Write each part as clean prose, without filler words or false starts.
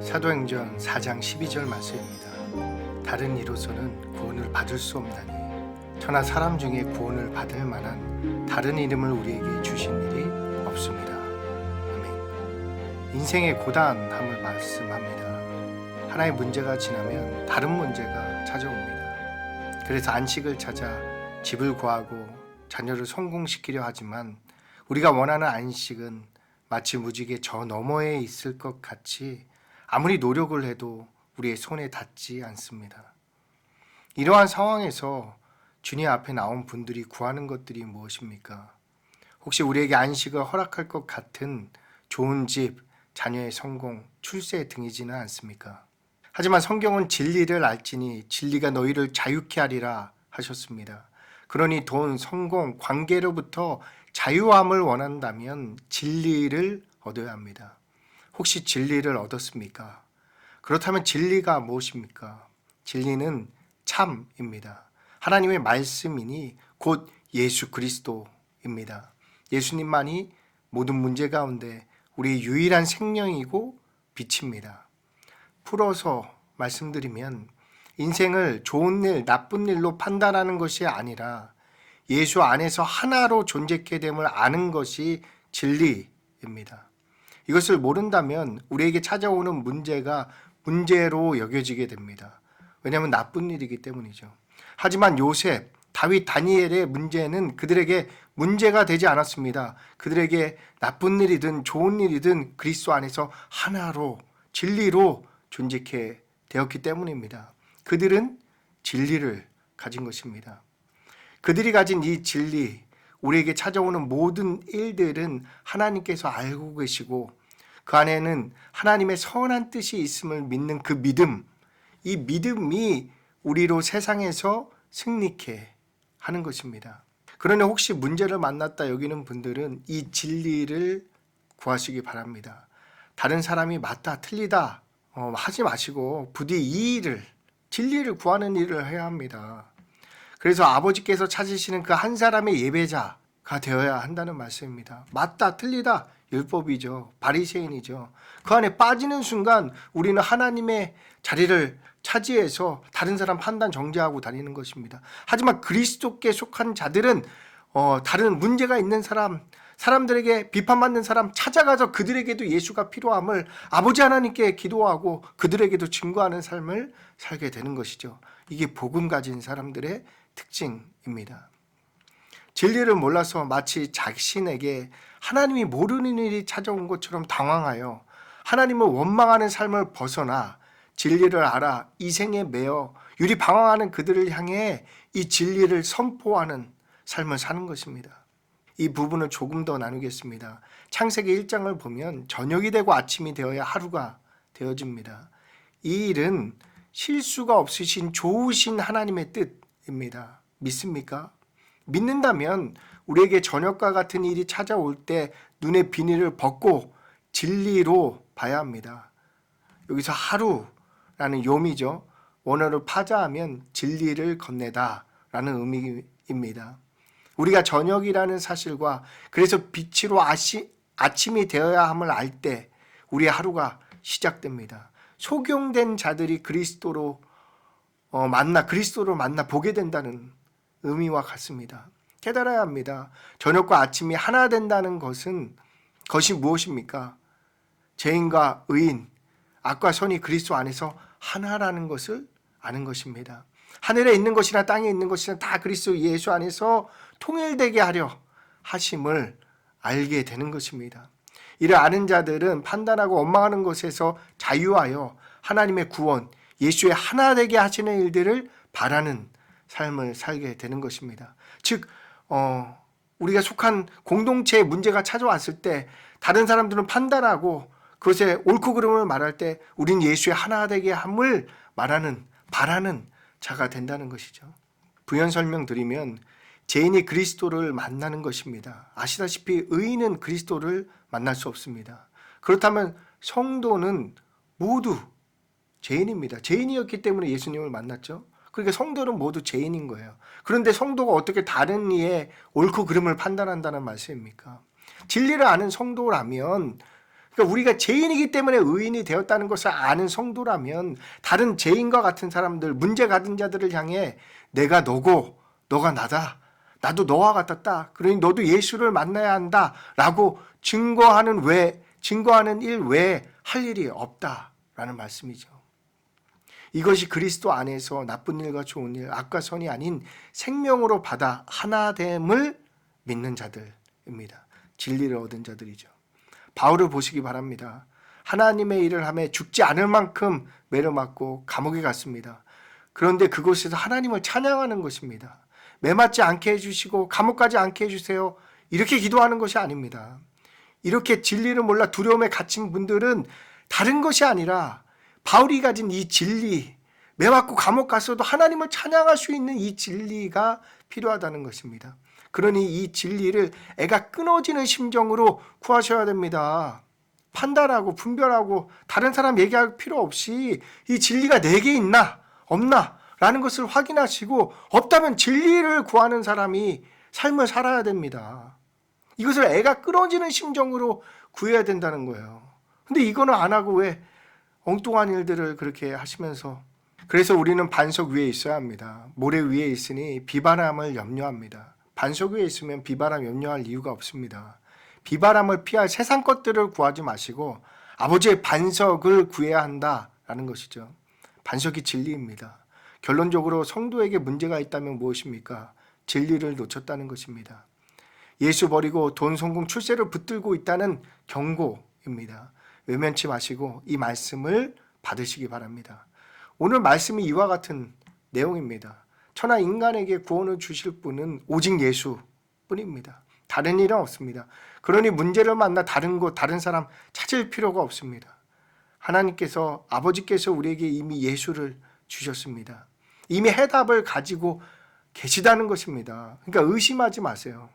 사도행전 4장 12절 말씀입니다. 다른 이로서는 구원을 받을 수 없나니 천하 사람 중에 구원을 받을 만한 다른 이름을 우리에게 주신 일이 없습니다. 아멘. 인생의 고단함을 말씀합니다. 하나의 문제가 지나면 다른 문제가 찾아옵니다. 그래서 안식을 찾아 집을 구하고 자녀를 성공시키려 하지만 우리가 원하는 안식은 마치 무지개 저 너머에 있을 것 같이 아무리 노력을 해도 우리의 손에 닿지 않습니다. 이러한 상황에서 주님 앞에 나온 분들이 구하는 것들이 무엇입니까? 혹시 우리에게 안식을 허락할 것 같은 좋은 집, 자녀의 성공, 출세 등이지는 않습니까? 하지만 성경은 진리를 알지니 진리가 너희를 자유케 하리라 하셨습니다. 그러니 돈, 성공, 관계로부터 자유함을 원한다면 진리를 얻어야 합니다. 혹시 진리를 얻었습니까? 그렇다면 진리가 무엇입니까? 진리는 참입니다. 하나님의 말씀이니 곧 예수 그리스도입니다. 예수님만이 모든 문제 가운데 우리의 유일한 생명이고 빛입니다. 풀어서 말씀드리면 인생을 좋은 일, 나쁜 일로 판단하는 것이 아니라 예수 안에서 하나로 존재케 됨을 아는 것이 진리입니다. 이것을 모른다면 우리에게 찾아오는 문제가 문제로 여겨지게 됩니다. 왜냐하면 나쁜 일이기 때문이죠. 하지만 요셉, 다윗, 다니엘의 문제는 그들에게 문제가 되지 않았습니다. 그들에게 나쁜 일이든 좋은 일이든 그리스도 안에서 하나로 진리로 존재케 되었기 때문입니다. 그들은 진리를 가진 것입니다. 그들이 가진 이 진리, 우리에게 찾아오는 모든 일들은 하나님께서 알고 계시고 그 안에는 하나님의 선한 뜻이 있음을 믿는 그 믿음, 이 믿음이 우리로 세상에서 승리케 하는 것입니다. 그러나 혹시 문제를 만났다 여기는 분들은 이 진리를 구하시기 바랍니다. 다른 사람이 맞다 틀리다 하지 마시고 부디 이 일을, 진리를 구하는 일을 해야 합니다. 그래서 아버지께서 찾으시는 그 한 사람의 예배자가 되어야 한다는 말씀입니다. 맞다 틀리다 율법이죠. 바리새인이죠. 그 안에 빠지는 순간 우리는 하나님의 자리를 차지해서 다른 사람 판단 정죄하고 다니는 것입니다. 하지만 그리스도께 속한 자들은 다른 문제가 있는 사람, 사람들에게 비판받는 사람 찾아가서 그들에게도 예수가 필요함을 아버지 하나님께 기도하고 그들에게도 증거하는 삶을 살게 되는 것이죠. 이게 복음 가진 사람들의 특징입니다. 진리를 몰라서 마치 자신에게 하나님이 모르는 일이 찾아온 것처럼 당황하여 하나님을 원망하는 삶을 벗어나 진리를 알아 이생에 매여 유리방황하는 그들을 향해 이 진리를 선포하는 삶을 사는 것입니다. 이 부분을 조금 더 나누겠습니다. 창세기 1장을 보면 저녁이 되고 아침이 되어야 하루가 되어집니다. 이 일은 실수가 없으신 좋으신 하나님의 뜻입니다. 믿습니까? 믿는다면 우리에게 저녁과 같은 일이 찾아올 때 눈의 비닐을 벗고 진리로 봐야 합니다. 여기서 하루라는 요미죠. 원어를 파자하면 진리를 건네다 라는 의미입니다. 우리가 저녁이라는 사실과 그래서 빛으로 아침이 되어야 함을 알 때 우리의 하루가 시작됩니다. 소경된 자들이 그리스도를 만나 보게 된다는 의미와 같습니다. 깨달아야 합니다. 저녁과 아침이 하나 된다는 것이 무엇입니까? 죄인과 의인, 악과 선이 그리스도 안에서 하나라는 것을 아는 것입니다. 하늘에 있는 것이나 땅에 있는 것이나 다 그리스도 예수 안에서 통일되게 하려 하심을 알게 되는 것입니다. 이를 아는 자들은 판단하고 원망하는 것에서 자유하여 하나님의 구원, 예수의 하나 되게 하시는 일들을 바라는 삶을 살게 되는 것입니다. 즉 우리가 속한 공동체에 문제가 찾아왔을 때 다른 사람들은 판단하고 그것의 옳고 그름을 말할 때 우린 예수의 하나 되게 함을 바라는 자가 된다는 것이죠. 부연 설명드리면 죄인이 그리스도를 만나는 것입니다. 아시다시피 의인은 그리스도를 만날 수 없습니다. 그렇다면 성도는 모두 죄인입니다. 죄인이었기 때문에 예수님을 만났죠. 그러니까 성도는 모두 죄인인 거예요. 그런데 성도가 어떻게 다른 이의 옳고 그름을 판단한다는 말씀입니까? 진리를 아는 성도라면 그러니까 우리가 죄인이기 때문에 의인이 되었다는 것을 아는 성도라면 다른 죄인과 같은 사람들, 문제 가진 자들을 향해 내가 너고 너가 나다, 나도 너와 같았다, 그러니 너도 예수를 만나야 한다 라고 증거하는 일 외에 할 일이 없다라는 말씀이죠. 이것이 그리스도 안에서 나쁜 일과 좋은 일, 악과 선이 아닌 생명으로 받아 하나됨을 믿는 자들입니다. 진리를 얻은 자들이죠. 바울을 보시기 바랍니다. 하나님의 일을 하며 죽지 않을 만큼 매료맞고 감옥에 갔습니다. 그런데 그곳에서 하나님을 찬양하는 것입니다. 매맞지 않게 해주시고 감옥 가지 않게 해주세요, 이렇게 기도하는 것이 아닙니다. 이렇게 진리를 몰라 두려움에 갇힌 분들은 다른 것이 아니라 바울이 가진 이 진리, 매맞고 감옥 갔어도 하나님을 찬양할 수 있는 이 진리가 필요하다는 것입니다. 그러니 이 진리를 애가 끊어지는 심정으로 구하셔야 됩니다. 판단하고 분별하고 다른 사람 얘기할 필요 없이 이 진리가 내게 있나 없나 라는 것을 확인하시고, 없다면 진리를 구하는 사람이 삶을 살아야 됩니다. 이것을 애가 끊어지는 심정으로 구해야 된다는 거예요. 근데 이거는 안 하고 왜 엉뚱한 일들을 그렇게 하시면서, 그래서 우리는 반석 위에 있어야 합니다. 모래 위에 있으니 비바람을 염려합니다. 반석 위에 있으면 비바람 염려할 이유가 없습니다. 비바람을 피할 세상 것들을 구하지 마시고 아버지의 반석을 구해야 한다라는 것이죠. 반석이 진리입니다. 결론적으로 성도에게 문제가 있다면 무엇입니까? 진리를 놓쳤다는 것입니다. 예수 버리고 돈, 성공, 출세를 붙들고 있다는 경고입니다. 외면치 마시고 이 말씀을 받으시기 바랍니다. 오늘 말씀이 이와 같은 내용입니다. 천하 인간에게 구원을 주실 분은 오직 예수뿐입니다. 다른 일은 없습니다. 그러니 문제를 만나 다른 곳, 다른 사람 찾을 필요가 없습니다. 하나님께서, 아버지께서 우리에게 이미 예수를 주셨습니다. 이미 해답을 가지고 계시다는 것입니다. 그러니까 의심하지 마세요.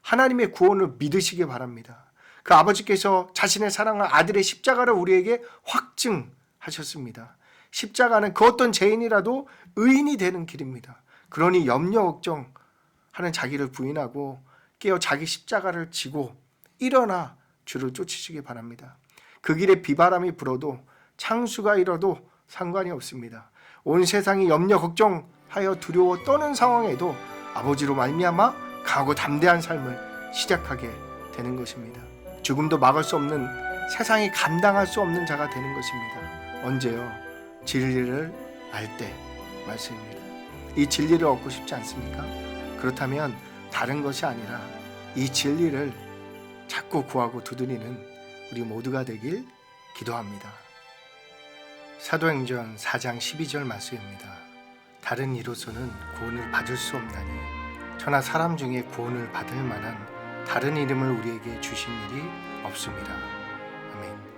하나님의 구원을 믿으시기 바랍니다. 그 아버지께서 자신의 사랑을 아들의 십자가를 우리에게 확증하셨습니다. 십자가는 그 어떤 죄인이라도 의인이 되는 길입니다. 그러니 염려 걱정하는 자기를 부인하고 깨어 자기 십자가를 지고 일어나 주를 쫓으시기 바랍니다. 그 길에 비바람이 불어도 창수가 일어도 상관이 없습니다. 온 세상이 염려 걱정하여 두려워 떠는 상황에도 아버지로 말미암아 강하고 담대한 삶을 시작하게 되는 것입니다. 죽음도 막을 수 없는, 세상이 감당할 수 없는 자가 되는 것입니다. 언제요? 진리를 알 때 말씀입니다. 이 진리를 얻고 싶지 않습니까? 그렇다면 다른 것이 아니라 이 진리를 자꾸 구하고 두드리는 우리 모두가 되길 기도합니다. 사도행전 4장 12절 말씀입니다. 다른 이로서는 구원을 받을 수 없나니 천하 사람 중에 구원을 받을 만한 다른 이름을 우리에게 주신 일이 없습니다. 아멘.